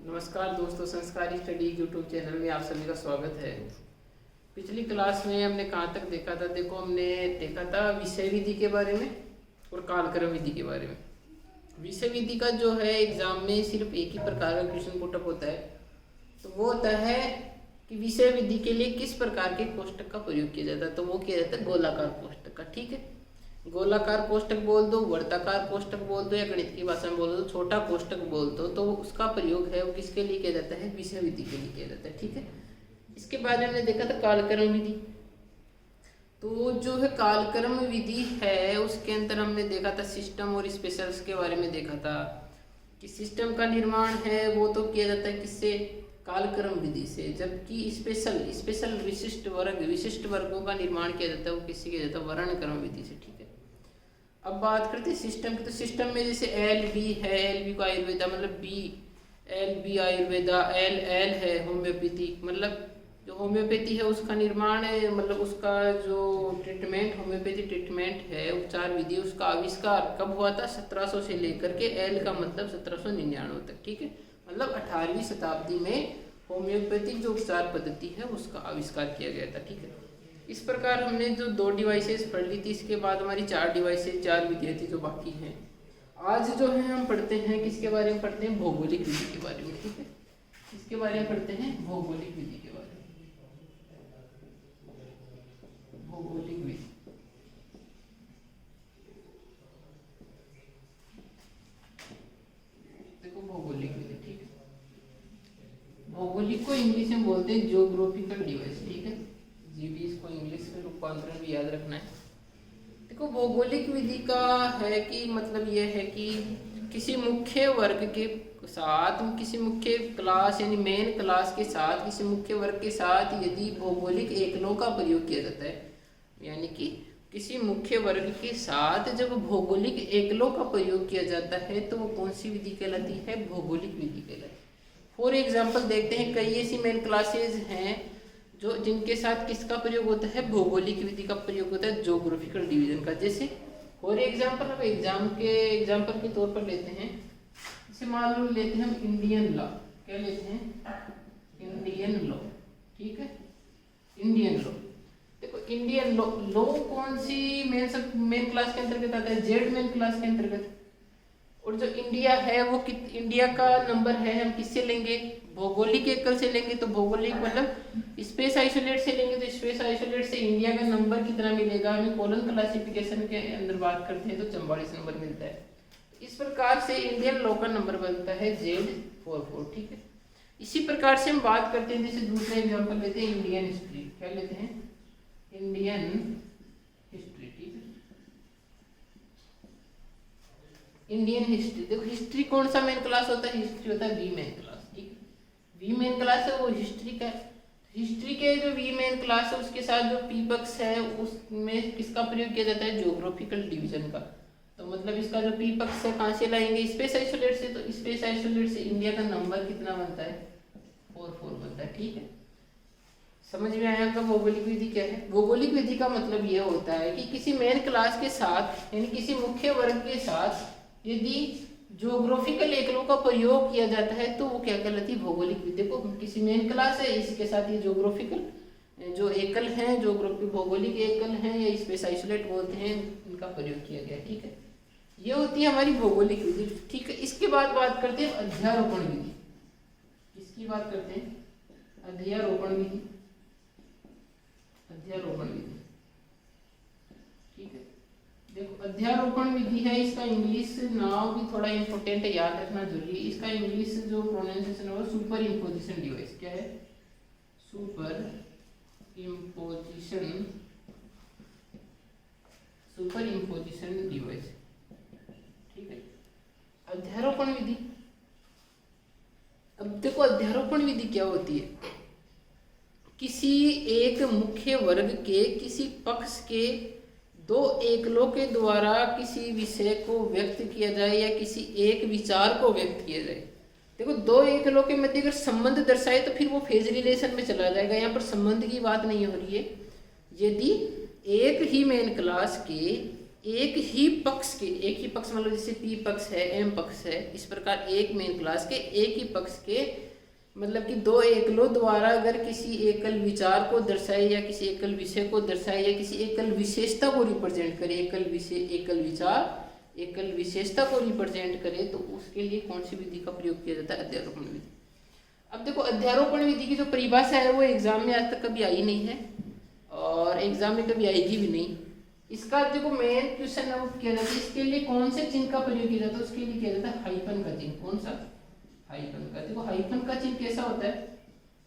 नमस्कार दोस्तों, संस्कारी स्टडी यूट्यूब चैनल में आप सभी का स्वागत है। पिछली क्लास में हमने कहाँ तक देखा था? देखो, हमने देखा था विषय विधि के बारे में और कालक्रम विधि के बारे में। विषय विधि का जो है एग्जाम में सिर्फ एक ही प्रकार का क्वेश्चन पुटअप होता है, तो वो होता है कि विषय विधि के लिए किस प्रकार के कोष्टक का प्रयोग किया जाता है। तो वो किया जाता है गोलाकार कोष्टक का। ठीक है, गोलाकार कोष्टक बोल दो, वर्ताकार कोष्टक बोल दो, या गणित की भाषा में बोल दो छोटा कोष्टक बोल दो, तो उसका प्रयोग है वो किसके लिए किया जाता है? विषय विधि के लिए किया जाता है। ठीक है, इसके बाद हमने देखा था कालक्रम विधि। तो जो है कालक्रम विधि है उसके अंदर हमने देखा था सिस्टम और स्पेशल्स के बारे में देखा था कि सिस्टम का निर्माण है वो तो किया जाता है किससे? कालक्रम विधि से, जबकि स्पेशल विशिष्ट वर्गों का निर्माण किया जाता है वो किससे किया जाता है? वर्णक्रम विधि से। ठीक है, अब बात करते हैं सिस्टम की। तो सिस्टम में जैसे एल बी है, एल बी को आयुर्वेदा मतलब B, L B Ayurveda, L है होम्योपैथी, मतलब जो होम्योपैथी है उसका निर्माण है, मतलब उसका जो ट्रीटमेंट होम्योपैथी ट्रीटमेंट है, उपचार विधि, उसका आविष्कार कब हुआ था? 1700 से लेकर के एल का मतलब 1799 तक। ठीक है, मतलब 18वीं शताब्दी में होम्योपैथिक जो उपचार पद्धति है उसका आविष्कार किया गया था। ठीक है, इस प्रकार हमने जो 2 डिवाइसेस पढ़ ली थी, इसके बाद हमारी 4 डिवाइसेस, 4 विधियाँ थी जो बाकी हैं। आज जो है हम पढ़ते हैं किसके बारे में? पढ़ते हैं भौगोलिक विधि के बारे में। ठीक है, इसके बारे में पढ़ते हैं भौगोलिक विधि के बारे में। भौगोलिक विधि, देखो भौगोलिक विधि। ठीक है, भौगोलिक को इंग्लिश में बोलते हैं जियोग्राफिकल डिवाइस। ठीक है, जीडी इसको इंग्लिश में रूपांतरण भी याद रखना है। देखो, भौगोलिक विधि का है कि मतलब यह है कि किसी मुख्य वर्ग के साथ, किसी मुख्य क्लास यानी मेन क्लास के साथ, किसी मुख्य वर्ग के साथ यदि भौगोलिक एकलों का प्रयोग किया जाता है, यानी कि किसी मुख्य वर्ग के साथ जब भौगोलिक एकलों का प्रयोग किया जाता है तो वो कौन सी विधि कहलाती है? भौगोलिक विधि कहलाती है। फॉर एग्जाम्पल देखते हैं, कई ऐसी मेन क्लासेज हैं जो जिनके साथ किसका प्रयोग होता है? भौगोलिक विधि का प्रयोग होता है, ज्योग्राफिकल डिवीजन का। जैसे फॉर एग्जाम्पल हम एग्जाम्पल के तौर पर लेते हैं, जैसे मान लो लेते हैं हम इंडियन लॉ। क्या लेते हैं? Indian law. ठीक है, इंडियन लॉ। देखो, इंडियन लॉ कौन सी मेन क्लास के अंतर्गत आता है? जेड मेन क्लास के अंतर्गत। और जो इंडिया है वो इंडिया का नंबर है हम किससे लेंगे? भौगोलिक एकल से लेंगे। तो भौगोलिक मतलब स्पेस आइसोलेट से लेंगे, तो स्पेस आइसोलेट से इंडिया का नंबर कितना मिलेगा? हमें कॉलम क्लासिफिकेशन के अंदर बात करते हैं तो 44 नंबर मिलता है। इस प्रकार से इंडियन लॉ का नंबर बनता है Z44। ठीक है, इसी प्रकार से हम बात करते हैं, जैसे दूसरा एग्जाम्पल लेते हैं इंडियन हिस्ट्री। क्या लेते हैं? Indian history. ठीक है, इंडियन हिस्ट्री। देखो, हिस्ट्री कौन सा मेन क्लास होता है? हिस्ट्री होता है वी मेन क्लास। ठीक है, वी मेन क्लास है वो हिस्ट्री का। हिस्ट्री के जो वी मेन क्लास है उसके साथ जो पी पक्ष है उसमें किसका प्रयोग किया जाता है? ज्योग्राफिकल डिवीजन का। तो मतलब इसका जो पी पक्ष है कहाँ से लाएंगे? स्पेस आइसोलेट से। तो स्पेस आइसोलेट से इंडिया का नंबर कितना बनता है? 44 बनता है। ठीक है, समझ में आया आपका भौगोलिक विधि क्या है? भौगोलिक विधि का मतलब यह होता है कि किसी मेन क्लास के साथ यानी किसी मुख्य वर्ग के साथ यदि ज्योग्राफिकल एकलों का प्रयोग किया जाता है तो वो क्या कहलाती है? भौगोलिक विधि। को किसी मेन क्लास है, इसके साथ ये ज्योग्राफिकल जो एकल हैं, ज्योग्राफिक भौगोलिक एकल हैं या स्पेस आइसोलेट बोलते हैं, इनका प्रयोग किया गया। ठीक है, ये होती है हमारी भौगोलिक विधि। ठीक है, इसके बाद बात करते हैं अध्यारोपण विधि। इसकी बात करते हैं अध्यारोपण विधि। अध्यारोपण विधि। ठीक है, देखो अध्यारोपण विधि है, इसका इंग्लिश नाम भी थोड़ा इंपॉर्टेंट है, याद रखना जरूरी है। इसका इंग्लिश जो प्रोनाउंसिएशन है सुपर इम्पोजिशन डिवाइस। क्या है? Super imposition device. ठीक है, अध्यारोपण विधि। अब देखो, अध्यारोपण विधि क्या होती है? किसी एक मुख्य वर्ग के किसी पक्ष के 2 एकलों के द्वारा किसी विषय को व्यक्त किया जाए या किसी एक विचार को व्यक्त किया जाए। देखो, 2 एकलों के मध्य अगर संबंध दर्शाए तो फिर वो फेज रिलेशन में चला जाएगा। यहाँ पर संबंध की बात नहीं हो रही है। यदि एक ही मेन क्लास के एक ही पक्ष मतलब जैसे पी पक्ष है, एम पक्ष है, इस प्रकार एक मेन क्लास के एक ही पक्ष के मतलब कि दो एकलों द्वारा अगर किसी एकल विचार को दर्शाए या किसी एकल विषय को दर्शाए या किसी एकल विशेषता को रिप्रेजेंट करे, एकल विषय, एकल विचार, एकल विशेषता को रिप्रेजेंट करे, तो उसके लिए कौन सी विधि का प्रयोग किया जाता है? अध्यारोपण विधि। अब देखो अध्यारोपण विधि की जो परिभाषा है वो एग्जाम में आज तक कभी आई नहीं है और एग्जाम में कभी आएगी भी नहीं। इसका देखो मेन क्वेश्चन आउट किया जाता है, इसके लिए कौन से चिन्ह का प्रयोग किया जाता है? उसके लिए किया जाता है हाइफन का चिन्ह। कौन सा? हाइफन का। देखो हाइफन का चिन्ह कैसा होता है?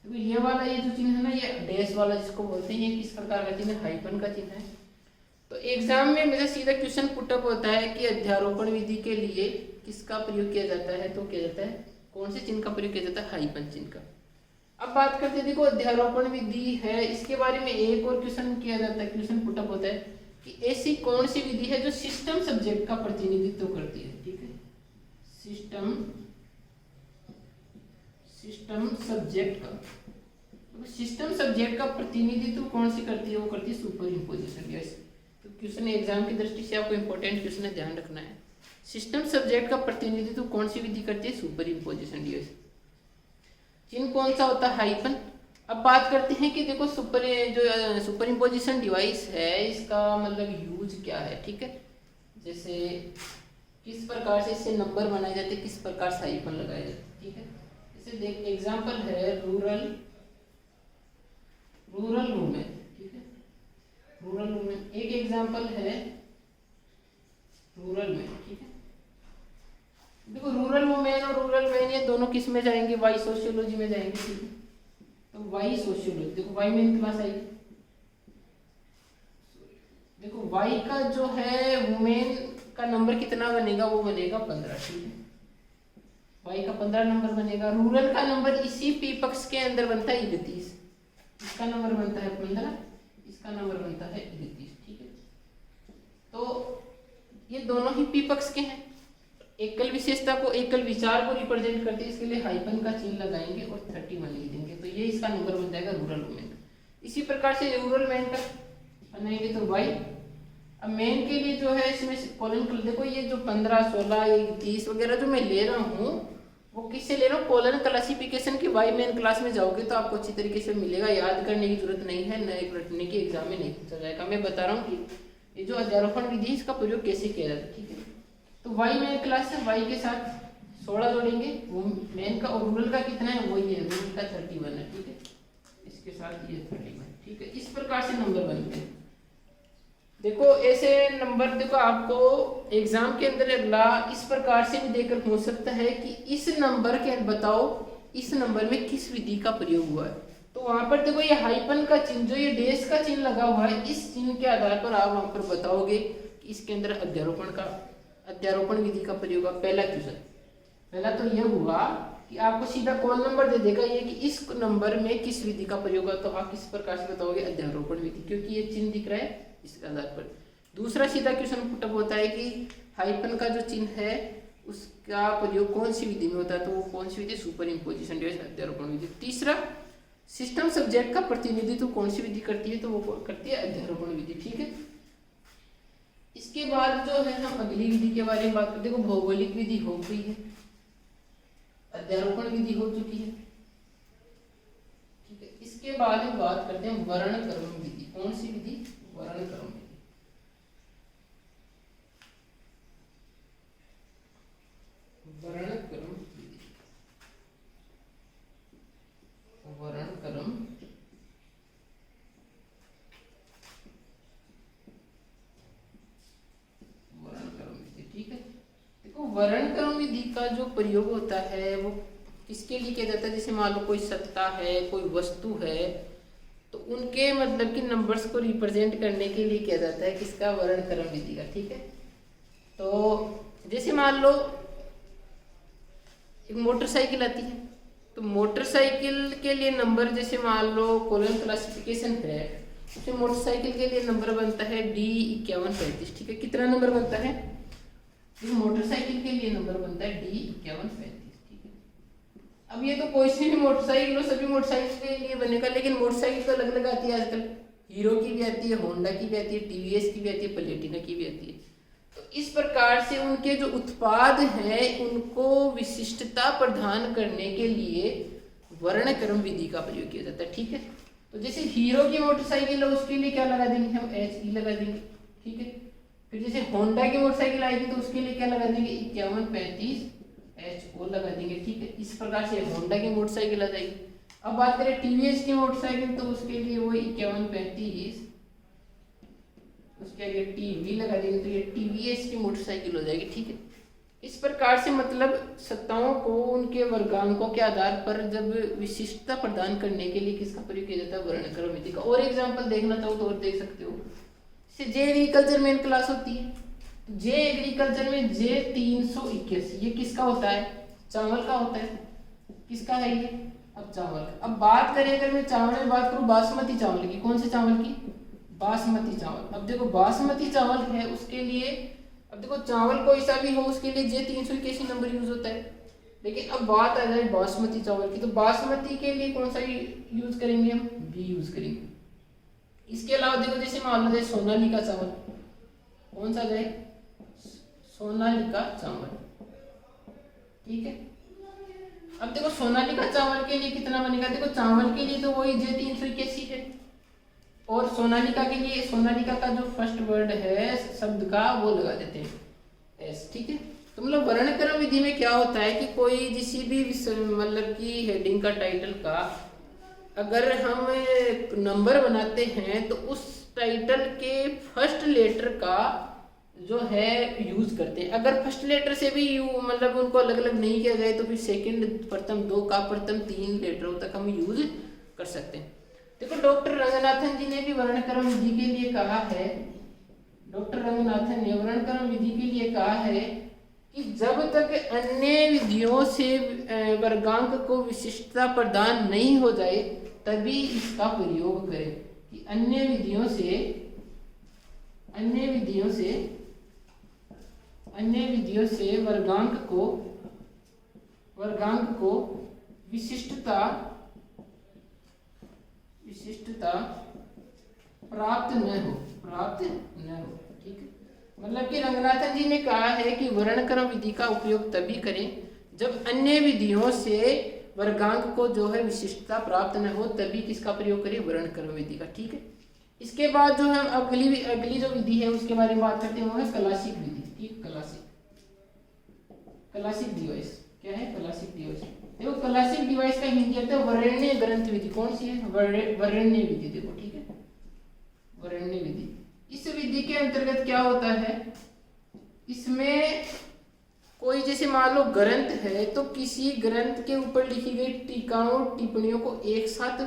देखो ये वाला, ये जो चिन्ह है ना, ये डैश वाला जिसको बोलते हैं, ये किस प्रकार का चिन्ह है? हाइफन का चिन्ह है। तो एग्जाम में मेरा सीधा क्वेश्चन पुटअप होता है कि अध्यारोपण विधि के लिए किसका प्रयोग किया जाता है? तो किया जाता है कौन से चिन्ह का प्रयोग किया जाता है? हाइफन चिन्ह का। अब बात करते हैं, देखो अध्यारोपण विधि है, इसके बारे में एक और क्वेश्चन किया जाता है, क्वेश्चन पुटअप होता है कि ऐसी कौन सी विधि है जो सिस्टम सब्जेक्ट का प्रतिनिधित्व करती है? ठीक है, सिस्टम सब्जेक्ट का, सिस्टम सब्जेक्ट का प्रतिनिधित्व कौन सी करती है? वो करती है सुपर इम्पोजिशन। यस, तो क्वेश्चन एग्जाम की दृष्टि से आपको इंपॉर्टेंट क्वेश्चन है, ध्यान रखना है। सिस्टम सब्जेक्ट का प्रतिनिधित्व कौन सी विधि करती है? Super imposition. यस, चिन्ह कौन सा होता है? हाइफन। अब बात करते हैं कि देखो सुपर इम्पोजिशन डिवाइस है, इसका मतलब यूज क्या है? ठीक है, जैसे किस प्रकार से इससे नंबर बनाए जाते हैं, किस प्रकार से हाइफन लगाए जाते हैं। ठीक है, जैसे देख एग्जाम्पल है रूरल वुमेन। ठीक है, रूरल वुमेन एक एग्जाम्पल है, रूरल मैन। ठीक है, देखो रूरल वुमेन और रूरल मैन ये दोनों किस में जाएंगे? वाई सोशियोलॉजी में जाएंगे। ठीक है, तो वाई सोशियोलॉजी, देखो वाई मेन क्लास आएगी। देखो वाई का जो है वुमेन का नंबर कितना बनेगा? वो बनेगा 15। ठीक है, वाई का 15 नंबर बनेगा। रूरल का नंबर इसी पी पक्ष के अंदर बनता है 31, इसका नंबर बनता है 15, इसका नंबर बनता है 31। ठीक है, तो ये दोनों ही पी पक्ष के हैं, एकल विशेषता को, एकल विचार को रिप्रेजेंट करते हैं, इसके लिए हाइफन का चिन्ह लगाएंगे और 31 लिख देंगे, तो ये इसका नंबर बन जाएगा रूरल वुमेन का। इसी प्रकार से रूरल मैन का बनाएंगे तो वाई। अब मैन के लिए जो है इसमें कॉलन कर, देखो ये जो 15, 16, 31 वगैरह जो मैं ले रहा हूँ वो किससे ले रहा हूँ? कॉलन क्लासिफिकेशन की वाई मेन क्लास में जाओगे तो आपको अच्छी तरीके से मिलेगा, याद करने की जरूरत नहीं है, नए रटने के एग्जाम में नहीं पूछा जाएगा। मैं बता रहा हूँ कि ये जो अध्यारोपण विधि है इसका प्रयोग कैसे किया जाता है। ठीक है, तो वाई मेन क्लास है, वाई के साथ 16 जोड़ेंगे, वो मेन का, और रूरल का कितना है? वही है, रूरल का 31 है। ठीक है, इसके साथ ये 31। ठीक है, इस प्रकार से नंबर बनते हैं। देखो ऐसे नंबर, देखो आपको एग्जाम के अंदर अगला इस प्रकार से भी देकर पूछ सकता है कि इस नंबर के बताओ, इस नंबर में किस विधि का प्रयोग हुआ है। तो वहां पर देखो ये हाइफन का चिन्ह, जो ये डैश का चिन्ह लगा हुआ है, इस चिन्ह के आधार पर आप वहां पर बताओगे कि इसके अंदर अध्यारोपण विधि का प्रयोग हुआ। पहला क्वेश्चन, पहला तो यह हुआ कि आपको सीधा कॉल नंबर दे देगा ये कि इस नंबर में किस विधि का प्रयोग हुआ, तो आप किस प्रकार से बताओगे? अध्यारोपण विधि, क्योंकि ये चिन्ह दिख रहा है इसके आधार पर। दूसरा सीधा क्वेश्चन पुटअप होता है कि हाइफन का जो चिन्ह है उसका प्रयोग कौन सी विधि में होता है, तो वो कौन सी विधि? सुपर इम्पोजिशन डिवाइस, अध्यारोपण विधि। तीसरा, सिस्टम सब्जेक्ट का प्रतिनिधित्व कौन सी विधि करती है, तो वो करती है अध्यारोपण विधि। ठीक है, इसके बाद जो है हम अगली विधि के बारे में बात करते हैं। देखो भौगोलिक विधि हो गई है, अध्यारोपण विधि हो चुकी है। ठीक है, इसके बाद हम बात करते हैं वर्णक्रम विधि। कौन सी विधि? वर्णक्रम विधि। वर्णक्रम विधि, वर्णक्रम विधि। ठीक है, देखो वर्णक्रम विधि का जो प्रयोग होता है वो किसके लिए किया जाता है? जैसे मान लो कोई सत्ता है, कोई वस्तु है, तो उनके मतलब कि नंबर्स को रिप्रेजेंट करने के लिए किया जाता है किसका? वर्णक्रम विधि का। ठीक है, तो जैसे मान लो एक मोटरसाइकिल आती है, तो मोटरसाइकिल के लिए नंबर, जैसे मान लो कॉलन क्लासिफिकेशन है, तो मोटरसाइकिल के लिए नंबर बनता है D5135। ठीक है, कितना नंबर बनता है? मोटरसाइकिल के लिए नंबर बनता है D5135। ठीक है, अब ये तो कोई सी भी मोटरसाइकिल हो, सभी मोटरसाइकिल के लिए बनेगा, लेकिन मोटरसाइकिल तो अलग अलग आती है आजकल, हीरो की भी आती है, होंडा की भी आती है, टीवीएस की भी आती है, प्लेटिना की भी आती है। इस प्रकार से उनके जो उत्पाद हैं उनको विशिष्टता प्रदान करने के लिए वर्णक्रम विधि का प्रयोग किया जाता है। ठीक है, तो जैसे हीरो की मोटरसाइकिल है उसके लिए क्या लगा देंगे हम, HE लगा देंगे। ठीक है, फिर जैसे होंडा की मोटरसाइकिल आएगी तो उसके लिए क्या लगा देंगे, 5135 HO लगा देंगे। ठीक है, इस प्रकार से होंडा की मोटरसाइकिल आ जाएगी। अब बात करें TVS की मोटरसाइकिल तो उसके लिए वो 5135 उसके आगे TV लगा देंगे तो ये TVS की मोटरसाइकिल हो जाएगी। ठीक है, इस प्रकार से मतलब सत्ताओं को उनके वर्गांकों के आधार पर जब विशिष्टता प्रदान करने के लिए किसका प्रयोग किया जाता है, वर्णक्रम विधि का। और एग्जांपल देखना चाहो तो और देख सकते हो, जैसे जे एग्रीकल्चर मेन क्लास होती है, जे एग्रीकल्चर में J381 ये किसका होता है, चावल का होता है। किसका है ये, अब चावल का। अब बात करें अगर मैं चावल में बात करूं बासमती चावल की, कौन से चावल की, बासमती चावल। अब देखो बासमती चावल है उसके लिए, अब देखो चावल कोई सा भी हो उसके लिए J381 नंबर यूज होता है। लेकिन अब बात आ जाए बासमती चावल की, तो बासमती के लिए कौन सा यूज करेंगे हम, B यूज करेंगे। इसके अलावा देखो जैसे मान लो सोनालिका चावल, कौन सा जाए, सोनालिका चावल। ठीक है, अब देखो सोनालिका चावल के लिए कितना बनेगा, देखो चावल के लिए तो वही J381 है, और सोनालिका के लिए सोनालिका का जो फर्स्ट वर्ड है शब्द का वो लगा देते हैं S। ठीक है, तो मतलब वर्णक्रम विधि में क्या होता है कि कोई जिसी भी मतलब की हेडिंग का टाइटल का अगर हम नंबर बनाते हैं तो उस टाइटल के फर्स्ट लेटर का जो है यूज करते हैं। अगर फर्स्ट लेटर से भी मतलब उनको अलग अलग नहीं किया जाए तो फिर सेकंड प्रथम 2 का प्रथम 3 लेटरों तक हम यूज कर सकते हैं। देखो डॉक्टर रंगनाथन जी ने भी वर्णक्रम विधि के लिए कहा है, डॉक्टर रंगनाथन ने वर्णक्रम विधि के लिए कहा है कि जब तक अन्य विधियों से वर्गांक को विशिष्टता प्रदान नहीं हो जाए तभी इसका प्रयोग करें। कि अन्य विधियों से वर्गांक को विशिष्टता प्राप्त न हो। ठीक है, मतलब कि रंगनाथन जी ने कहा है कि वर्णक्रम विधि का उपयोग तभी करें जब अन्य विधियों से वर्गांक को जो है विशिष्टता प्राप्त न हो, तभी किसका प्रयोग करें, वर्णक्रम विधि का। ठीक है, इसके बाद जो हम अगली जो विधि है उसके बारे में बात करते हैं वो है क्लासिक विधि। ठीक, क्लासिक डिवाइस क्या है, क्लासिक डिवाइस। देखो क्लासिक डिवाइस का हिंदी अर्थ है वरेण्य ग्रंथ विधि। कौन सी है, वरेण्य विधि। देखो ठीक है, वरेण्य विधि। इस विधि के अंतर्गत क्या होता है, इसमें कोई जैसे मान लो ग्रंथ है तो किसी ग्रंथ के ऊपर लिखी गई टीकाओं टिप्पणियों को एक साथ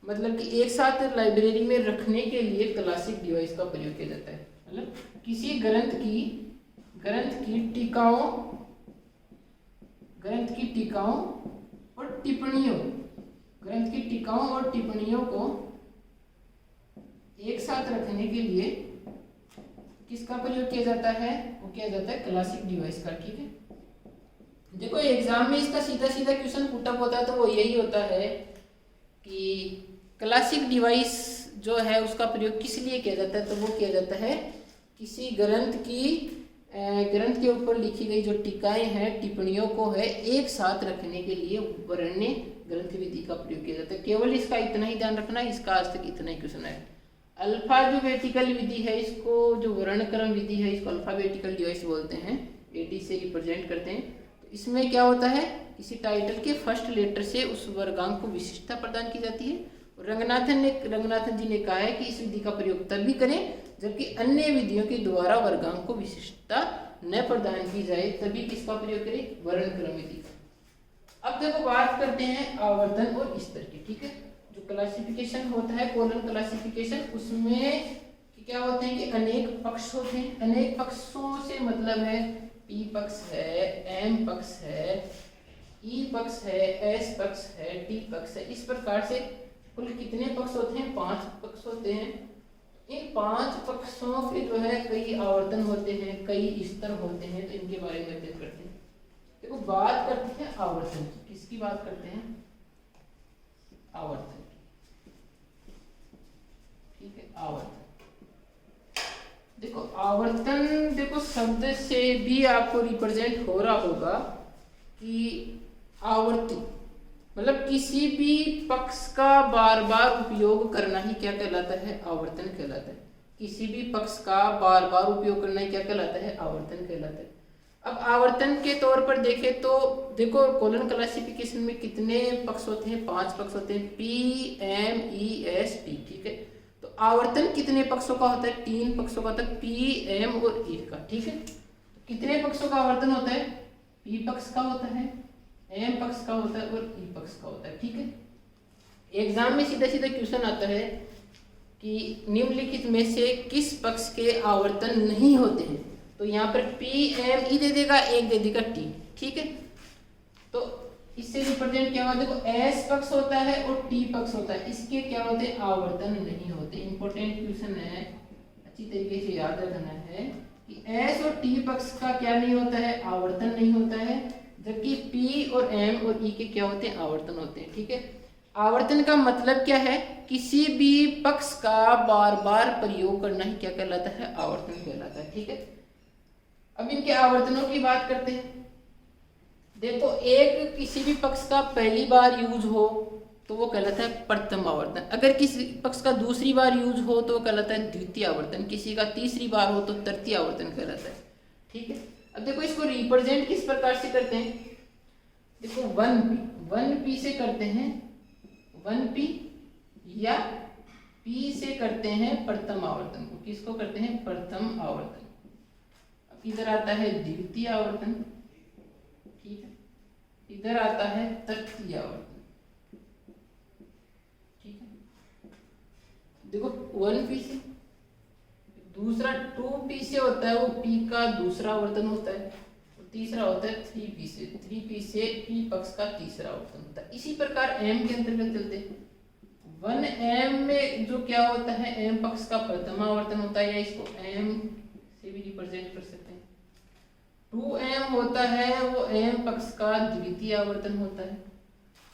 मतलब कि एक साथ लाइब्रेरी में रखने के लिए क्लासिक डिवाइस का प्रयोग किया जाता है। मतलब किसी ग्रंथ की टीकाओं और टिप्पणियों को एक साथ रखने के लिए किसका प्रयोग किया जाता है, वो किया जाता है क्लासिक डिवाइस का। ठीक है, देखो एग्जाम में इसका सीधा क्वेश्चन पुटअप होता है तो वो यही होता है कि क्लासिक डिवाइस जो है उसका प्रयोग किस लिए किया जाता है, तो वो किया जाता है किसी ग्रंथ के ऊपर लिखी गई जो टीकाएं हैं टिप्पणियों को है एक साथ रखने के लिए वर्ण्य ग्रंथ विधि का प्रयोग किया जाता है। केवल इसका इतना ही ध्यान रखना, इसका आज तक इतना ही क्वेश्चन है। अल्फाबेटिकल विधि है, इसको जो वर्णक्रम विधि है इसको अल्फाबेटिकल डिवाइस बोलते हैं, AD से रिप्रेजेंट करते हैं। तो इसमें क्या होता है, किसी टाइटल के फर्स्ट लेटर से उस वर्गांक को विशिष्टता प्रदान की जाती है। और रंगनाथन जी ने कहा है कि इस विधि का प्रयोग तभी करें जबकि अन्य विधियों के द्वारा वर्गांक को विशिष्टता न प्रदान की जाए, तभी किसका प्रयोग करें, वर्णक्रम विधि का। अब देखो बात करते हैं आवर्तन और स्तर की। ठीक है, जो क्लासिफिकेशन होता है कोलन क्लासिफिकेशन, उसमें क्या होते हैं कि अनेक पक्ष होते हैं। अनेक पक्षों से मतलब है P पक्ष है, M पक्ष है, E पक्ष है, S पक्ष है, T पक्ष है। इस प्रकार से कुल कितने पक्ष होते हैं, 5 पक्ष होते हैं। इन 5 पक्षों के जो है कई आवर्तन होते हैं, कई स्तर होते हैं, तो इनके बारे में अध्ययन करते हैं। देखो बात करते हैं आवर्तन की, किसकी बात करते हैं, आवर्तन। ठीक है, आवर्तन देखो आवर्तन, देखो शब्द से भी आपको रिप्रेजेंट हो रहा होगा कि आवर्ती मतलब किसी भी पक्ष का बार बार उपयोग करना ही क्या कहलाता है, आवर्तन कहलाता है। किसी भी पक्ष का बार बार उपयोग करना ही क्या कहलाता है, आवर्तन कहलाता है। अब आवर्तन के तौर पर देखें तो देखो कोलन क्लासिफिकेशन में कितने पक्ष होते हैं, 5 पक्ष होते हैं, P M E S T, ठीक है। तो आवर्तन कितने पक्षों का होता है, 3 पक्षों का होता है, पी एम और ई का, ठीक है। तो कितने पक्षों का आवर्तन होता है, पी पक्ष का होता है, एम पक्ष का होता है और ई पक्ष का होता है, ठीक है। एग्जाम में सीधा सीधा क्वेश्चन आता है कि निम्नलिखित में से किस पक्ष के आवर्तन नहीं होते हैं, तो यहाँ पर पी एम ई दे देगा, एक दे देगा टी, ठीक है। तो इससे रिप्रेजेंट क्या होता है, देखो एस पक्ष होता है और टी पक्ष होता है, इसके क्या होते हैं, आवर्तन नहीं होते। इंपॉर्टेंट क्वेश्चन है, अच्छी तरीके से याद रखना है कि एस और टी पक्ष का क्या नहीं होता है, आवर्तन नहीं होता है, जबकि पी और एम और ई के क्या होते हैं, आवर्तन होते हैं, ठीक है। आवर्तन का मतलब क्या है, किसी भी पक्ष का बार बार प्रयोग करना ही क्या कहलाता है, आवर्तन कहलाता है, ठीक है। अब इनके आवर्तनों की बात करते हैं। देखो एक किसी भी पक्ष का पहली बार यूज हो तो वो कहलाता है प्रथम आवर्तन, अगर किसी पक्ष का दूसरी बार यूज हो तो वो कहलाता है द्वितीय आवर्तन, किसी का तीसरी बार हो तो तृतीय आवर्तन कहलाता है, ठीक है। अब देखो इसको रिप्रेजेंट किस प्रकार से करते हैं, देखो 1p से करते हैं, 1p या p से करते हैं प्रथम आवर्तन को, किसको करते हैं, प्रथम आवर्तन। इधर आता है द्वितीय आवर्तन, ठीक है, इधर आता है तृतीय आवर्तन, ठीक है। देखो 1p से, दूसरा 2p से होता है, वो p का दूसरा आवर्तन होता है, और तीसरा होता है 3p से, 3p से p पक्ष का तीसरा आवर्तन होता है। इसी प्रकार m के अंतर्गत चलते हैं, 1m में जो क्या होता है, m पक्ष का प्रथम आवर्तन होता है, या इसको m से भी रिप्रेजेंट कर सकते हैं। 2m होता है, वो m पक्ष का द्वितीय आवर्तन होता है,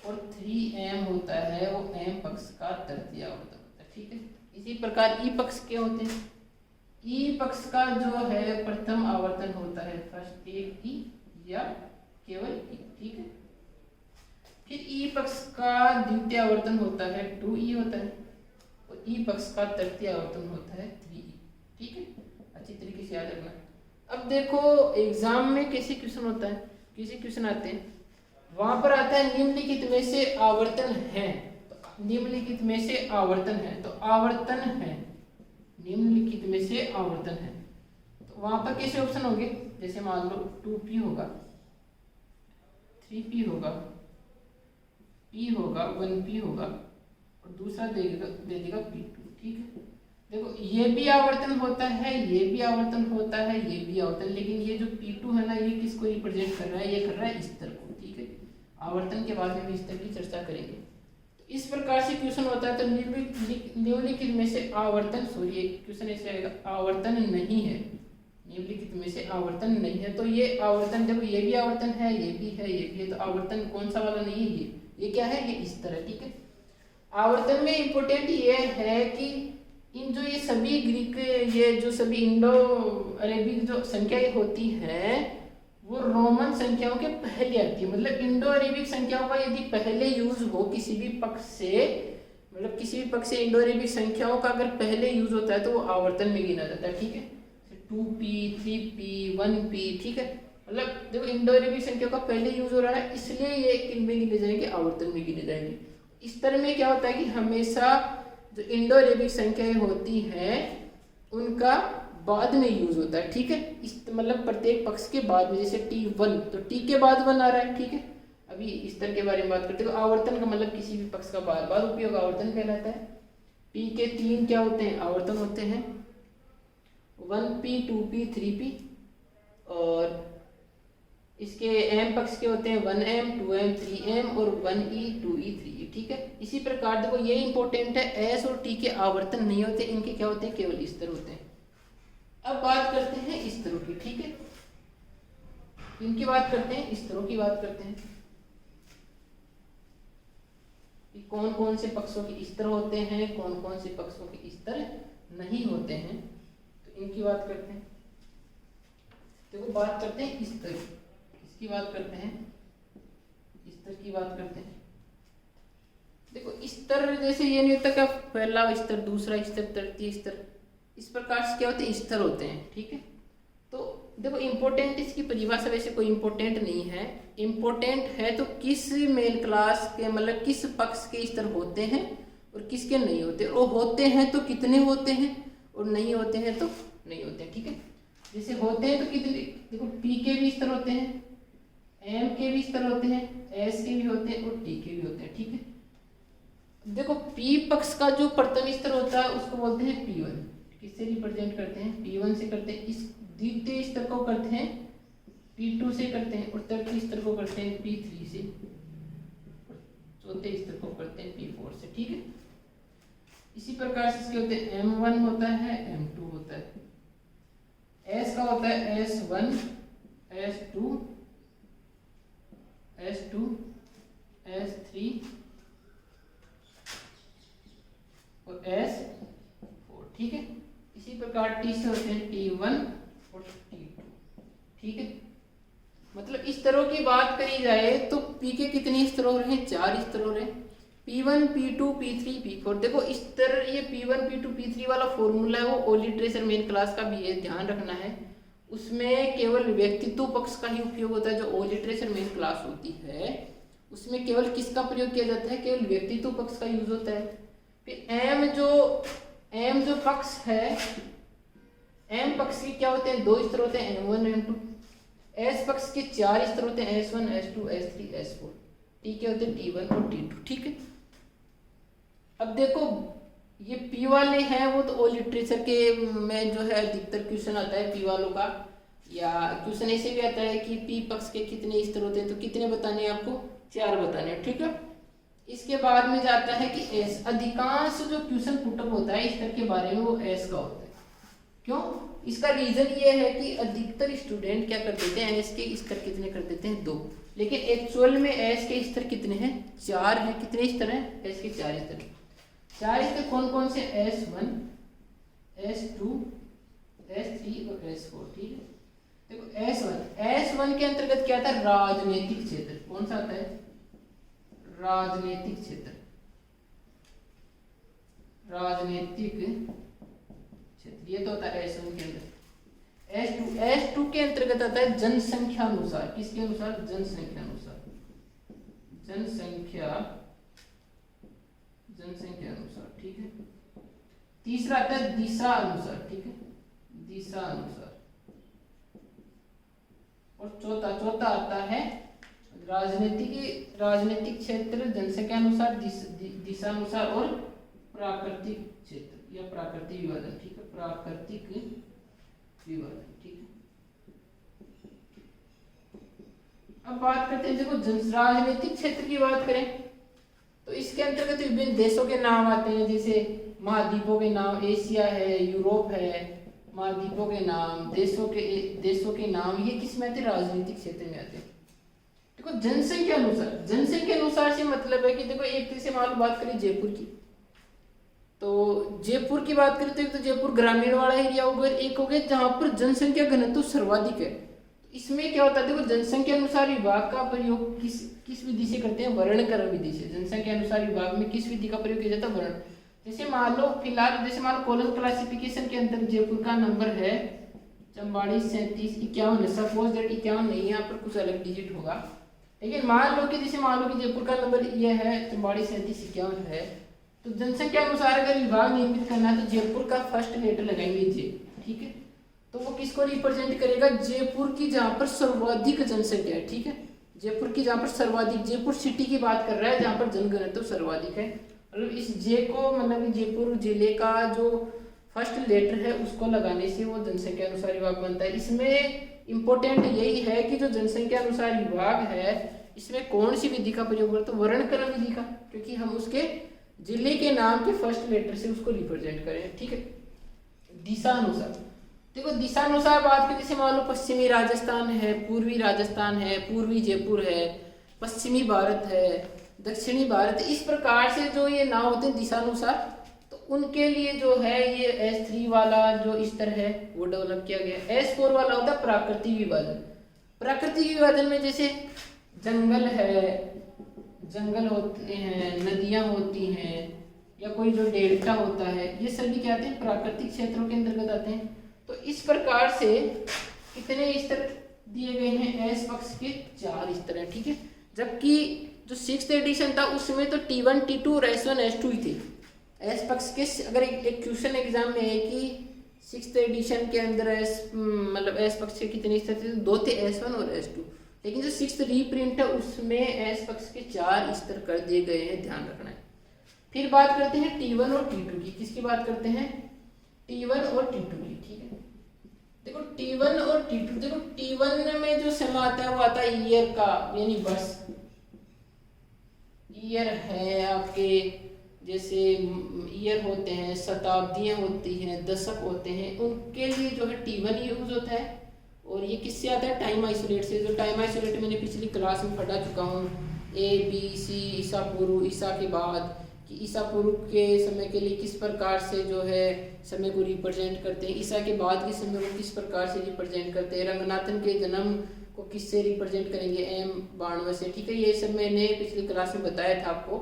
और 3m होता है, वो m पक्ष का तृतीय आवर्तन होता है, ठीक है। इसी प्रकार ई पक्ष के होते हैं, ई पक्ष का जो है प्रथम आवर्तन होता है, फर्स्ट एक ई या केवल ई, ठीक है। फिर ई पक्ष का द्वितीय आवर्तन होता है 2e होता है, और ई पक्ष का तृतीय आवर्तन होता है 3e, ठीक है। अच्छी तरीके से याद रखना। अब देखो एग्जाम में कैसे क्वेश्चन होता है, कैसे क्वेश्चन आते हैं, वहां पर आता है निम्नलिखित में से आवर्तन है, तो निम्नलिखित में से आवर्तन है, तो आवर्तन है, निम्नलिखित में से आवर्तन है, तो वहां पर कैसे ऑप्शन होंगे, जैसे मान लो 2p होगा, 3p होगा, p होगा, 1p होगा, और दूसरा दे देगा p2, ठीक है। देखो ये भी आवर्तन होता है, ये भी आवर्तन होता है, ये भी आवर्तन, लेकिन ये जो P2 है ना, ये किसको रिप्रेजेंट कर रहा है, ये कर रहा है स्तर को, ठीक है। आवर्तन के बाद में भी स्तर की चर्चा करेंगे। तो इस प्रकार से क्वेश्चन होता है। तो निम्नलिखित में से आवर्तन, सॉरी क्वेश्चन ऐसे आएगा, आवर्तन नहीं है, निम्नलिखित में से आवर्तन नहीं है, तो ये आवर्तन, देखो ये भी आवर्तन है, ये भी है, ये भी है, तो आवर्तन कौन सा वाला नहीं है, ये क्या है, ये इस तरह, ठीक है। आवर्तन में इंपॉर्टेंट ये है कि इन जो ये सभी ग्रीक, ये जो सभी इंडो अरेबिक जो संख्याएं होती हैं, वो रोमन संख्याओं के पहले आती है। मतलब इंडो अरेबिक संख्याओं का यदि पहले यूज हो किसी भी पक्ष से, मतलब किसी भी पक्ष से इंडो अरेबिक संख्याओं का अगर पहले यूज होता है तो वो आवर्तन में गिना जाता है, ठीक है। 2p, 3p, 1p, ठीक है। मतलब देखो इंडो अरेबिक संख्याओं का पहले यूज हो रहा है, इसलिए ये किन में गिने जाएंगे, आवर्तन में गिने जाएंगे। इस तरह में क्या होता है कि हमेशा जो इंडो अरेबिक संख्याएं होती हैं उनका बाद में यूज होता है, ठीक है। इस मतलब प्रत्येक पक्ष के बाद में, जैसे t1 तो t के बाद 1 आ रहा है, ठीक है। अभी इस तरह के बारे में बात करते हैं। तो आवर्तन का मतलब किसी भी पक्ष का बार बार उपयोग आवर्तन कहलाता है। p के 3 क्या होते हैं, आवर्तन होते हैं, 1p, 2p, 3p, और इसके m पक्ष के होते हैं 1m, 2m, 3m और 1e, 2e, 3e, ठीक है। इसी प्रकार देखो ये इंपॉर्टेंट है, s और t के आवर्तन नहीं होते, इनके क्या होते हैं, केवल स्तर होते हैं। अब बात करते हैं स्तरों की, ठीक है। इनकी बात करते हैं, स्तरों की बात करते हैं कि कौन कौन से पक्षों के स्तर होते हैं, कौन कौन से पक्षों के स्तर नहीं होते हैं। तो इनकी बात करते हैं। देखो बात करते हैं स्तर, इसकी बात करते हैं, स्तर की बात करते हैं। देखो स्तर जैसे ये नहीं होता क्या, पहला स्तर, दूसरा स्तर, तृतीय स्तर, इस प्रकार से क्या होते हैं, स्तर होते हैं। ठीक है, तो देखो इम्पोर्टेंट इसकी परिभाषा वैसे कोई इम्पोर्टेंट नहीं है। इम्पोर्टेंट है तो किस मेल क्लास के मतलब किस पक्ष के स्तर होते हैं और किसके नहीं होते, और होते हैं तो कितने होते हैं और नहीं होते हैं तो नहीं होते हैं। ठीक है, जैसे होते हैं तो कितने, देखो पी के भी स्तर होते हैं, एम के भी स्तर होते हैं, एस के भी होते हैं और टी के भी होते हैं। ठीक है, देखो पी पक्ष का जो प्रथम स्तर होता है उसको बोलते हैं P1, किससे रिप्रेजेंट करते हैं, P1 से करते हैं। इस द्वितीय स्तर को करते हैं P2 से करते हैं, और तृतीय स्तर को करते हैं P3 से, और चौथे स्तर को करते हैं P4 से। ठीक है, इसी प्रकार से इसके होते हैं M1 होता है, M2 होता है, S का होता है S1, S2, S2, S3 और S4। ठीक है, इसी प्रकार टी से होते हैं T1 और T2। ठीक है, मतलब इस तरह की बात करी जाए तो P के कितने स्तर हो रहे हैं, 4 स्तर हो रहे हैं, P1, P2, P3, P4। देखो इस तरह ये P1, P2, P3 वाला फॉर्मूला है वो ओलिट्रेचर मेन क्लास का भी है, ध्यान रखना है। उसमें केवल व्यक्तित्व पक्ष का ही उपयोग होता है। जो ओलिट्रेचर मेन क्लास होती है उसमें केवल किसका प्रयोग किया जाता है, केवल व्यक्तित्व पक्ष का यूज होता है। फिर एम जो पक्ष है, एम पक्ष के क्या होते हैं, 2 स्तर होते हैं, M1, M2। एस पक्ष के 4 स्तर होते हैं, S1, S2, S3, S4। T के होते हैं T1 और T2। ठीक है, अब देखो ये P वाले हैं वो तो ओ लिटरेचर के में जो है अधिकतर क्वेश्चन आता है P वालों का, या क्वेश्चन ऐसे भी आता है कि P पक्ष के कितने स्तर होते हैं, तो कितने बताने हैं आपको, 4 बताने हैं। ठीक है, इसके बाद में जाता है कि एस, अधिकांश जो क्वेश्चन पुटअप होता है स्तर के बारे में वो एस का होता है। क्यों, इसका रीजन ये है कि अधिकतर स्टूडेंट क्या कर देते हैं, एस के स्तर कितने कर देते हैं, 2, लेकिन एक्चुअल में एस के स्तर कितने हैं, 4 हैं। कितने स्तर हैं, एस के 4 स्तर। 4 स्तर कौन कौन से, S1, S2, S3 और S4। ठीक है, देखो S1 के अंतर्गत क्या था, राजनीतिक क्षेत्र। कौन सा आता है, राजनीतिक क्षेत्र, राजनीतिक क्षेत्र, ये तो होता है S1 के अंदर। S2 के अंतर्गत आता है जनसंख्या अनुसार। किसके अनुसार, जनसंख्या अनुसार, जनसंख्या अनुसार। ठीक है, तीसरा आता है दिशा अनुसार। ठीक है, दिशा अनुसार। और चौथा आता है राजनीतिक क्षेत्र, जनसंख्या अनुसार, दिशा अनुसार और प्राकृतिक क्षेत्र या प्राकृतिक विभाजन। ठीक है, प्राकृतिक विभाजन। ठीक है, अब बात करते हैं, देखो राजनीतिक क्षेत्र की बात करें तो इसके अंतर्गत विभिन्न देशों के नाम आते हैं, जैसे महाद्वीपों के नाम, एशिया है, यूरोप है, महाद्वीपों के नाम, देशों के नाम, ये किस में आते हैं, राजनीतिक क्षेत्र में आते हैं। देखो जनसंख्या अनुसार से मतलब है कि देखो एक से मान लो बात करें जयपुर की, तो जयपुर की बात करें तो एक तो जयपुर ग्रामीण वाला एरिया हो गया, एक हो गया जहां पर जनसंख्या घनत्व सर्वाधिक है। तो इसमें क्या होता है, देखो जनसंख्या अनुसार विभाग का प्रयोग किस विधि से करते हैं, वर्णक्रम विधि से। जनसंख्या अनुसार विभाग में किस विधि का प्रयोग किया जाता है, वर्ण। जैसे मान लो फिलहाल, जैसे मान लो कॉलेज क्लासिफिकेशन के अंदर जयपुर का नंबर है 44, 37, 51। सपोज दैट 51 नहीं है, यहाँ पर कुछ अलग डिजिट होगा, लेकिन मान लो कि जयपुर का नंबर ये है 44, 37, 51 है, तो जनसंख्या अनुसार अगर विभाग निर्मित करना है तो जयपुर का फर्स्ट लेटर लगाएंगे जे। ठीक है, तो वो किसको रिप्रेजेंट करेगा, जयपुर की जहाँ पर सर्वाधिक जनसंख्या है। ठीक है, जयपुर की जहाँ पर सर्वाधिक, जयपुर सिटी की बात कर रहा है जहाँ पर जनघनत्व सर्वाधिक है। मतलब इस जे को मतलब जयपुर जिले का जो फर्स्ट लेटर है उसको लगाने से वो जनसंख्या अनुसार विभाग बनता है। इसमें इम्पोर्टेंट यही है कि जो जनसंख्या अनुसार विभाग है इसमें कौन सी विधि का प्रयोग करते हैं, वर्णक्रम विधि का, क्योंकि हम उसके जिले के नाम के फर्स्ट लेटर से उसको रिप्रेजेंट करें। ठीक है, दिशा अनुसार, देखो दिशा अनुसार बात करें, जैसे मान लो पश्चिमी राजस्थान है, पूर्वी राजस्थान है, पूर्वी जयपुर है, पश्चिमी भारत है, दक्षिणी भारत है, इस प्रकार से जो ये नाम होते हैं दिशानुसार, तो उनके लिए जो है ये S3 वाला जो स्तर है वो डेवलप किया गया। S4 वाला होता है प्राकृतिक विभाजन। प्राकृतिक विभाजन में जैसे जंगल है, जंगल होते हैं, नदियां होती हैं, या कोई जो डेल्टा होता है, ये सभी क्या आते हैं प्राकृतिक क्षेत्रों के अंतर्गत आते हैं। तो इस प्रकार से कितने स्तर दिए गए हैं, एस पक्ष के 4 स्तर हैं, ठीक है। जबकि जो 6th एडिशन था उसमें तो T1 T2 और S1 S2 ही थे। एस पक्ष के अगर एक क्वेश्चन एग्जाम में है कि 6th एडिशन के अंदर मतलब एस पक्ष के कितने स्तर थे, तो 2 थे, S1 और S2। लेकिन जो 6th रीप्रिंट है उसमें एस पक्ष के 4 स्तर कर दिए गए हैं, ध्यान रखना है। फिर बात करते हैं T1 और T2 की। किसकी बात करते हैं, T1 और T2 की, ठीक है। देखो T1 और T2, देखो T1 में जो समय आता है वो आता है ईयर का, यानी वर्ष। ईयर है आपके, जैसे ईयर होते हैं, शताब्दियां होती हैं, दशक होते हैं, उनके लिए जो है T1 यूज होता है। और ये किससे आता है, टाइम आइसोलेट से। जो टाइम आइसोलेट मैंने पिछली क्लास में पढ़ा चुका हूँ, ABC ईसा पूर्व, ईसा के बाद, कि ईसा पूर्व के समय के लिए किस प्रकार से जो है समय को रिप्रेजेंट करते हैं, ईसा के बाद के समय को किस प्रकार से रिप्रेजेंट करते हैं, रंगनाथन के जन्म को किससे रिप्रेजेंट करेंगे, M92 से, ठीक है। ये सब मैंने पिछली क्लास में बताया था आपको,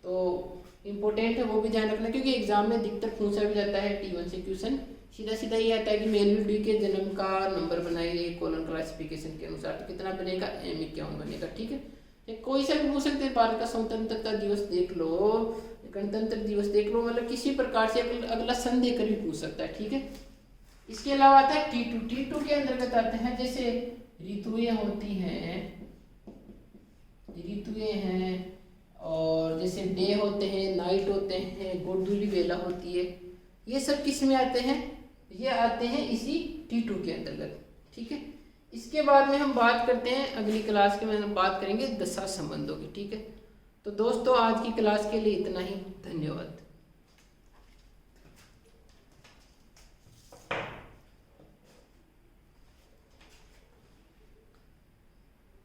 तो इम्पोर्टेंट है, वो भी ध्यान रखना, क्योंकि एग्जाम में अधिकतर पूछा भी जाता है T1 से क्वेश्चन। सीधा सीधा ये आता है कि मेलविल के जन्म का नंबर बनाइए कोलन क्लासिफिकेशन के अनुसार, तो कितना बनेगा, M51 बनेगा, ठीक है। कोई सा भी पूछ सकते हैं, भारत का स्वतंत्रता दिवस देख लो, गणतंत्र दिवस देख लो, मतलब किसी प्रकार से अगला सन देकर भी पूछ सकता है, ठीक है। इसके अलावा आता है T2 के अंतर्गत आते हैं जैसे ऋतुएं होती हैं, ऋतुएं हैं, और जैसे डे होते हैं, नाइट होते हैं, गोधूली वेला होती है, ये सब किस में आते हैं, ये आते हैं इसी T2 के अंतर्गत, ठीक है। इसके बाद में हम बात करते हैं, अगली क्लास के में हम बात करेंगे दशा संबंधों की, ठीक है। तो दोस्तों आज की क्लास के लिए इतना ही, धन्यवाद।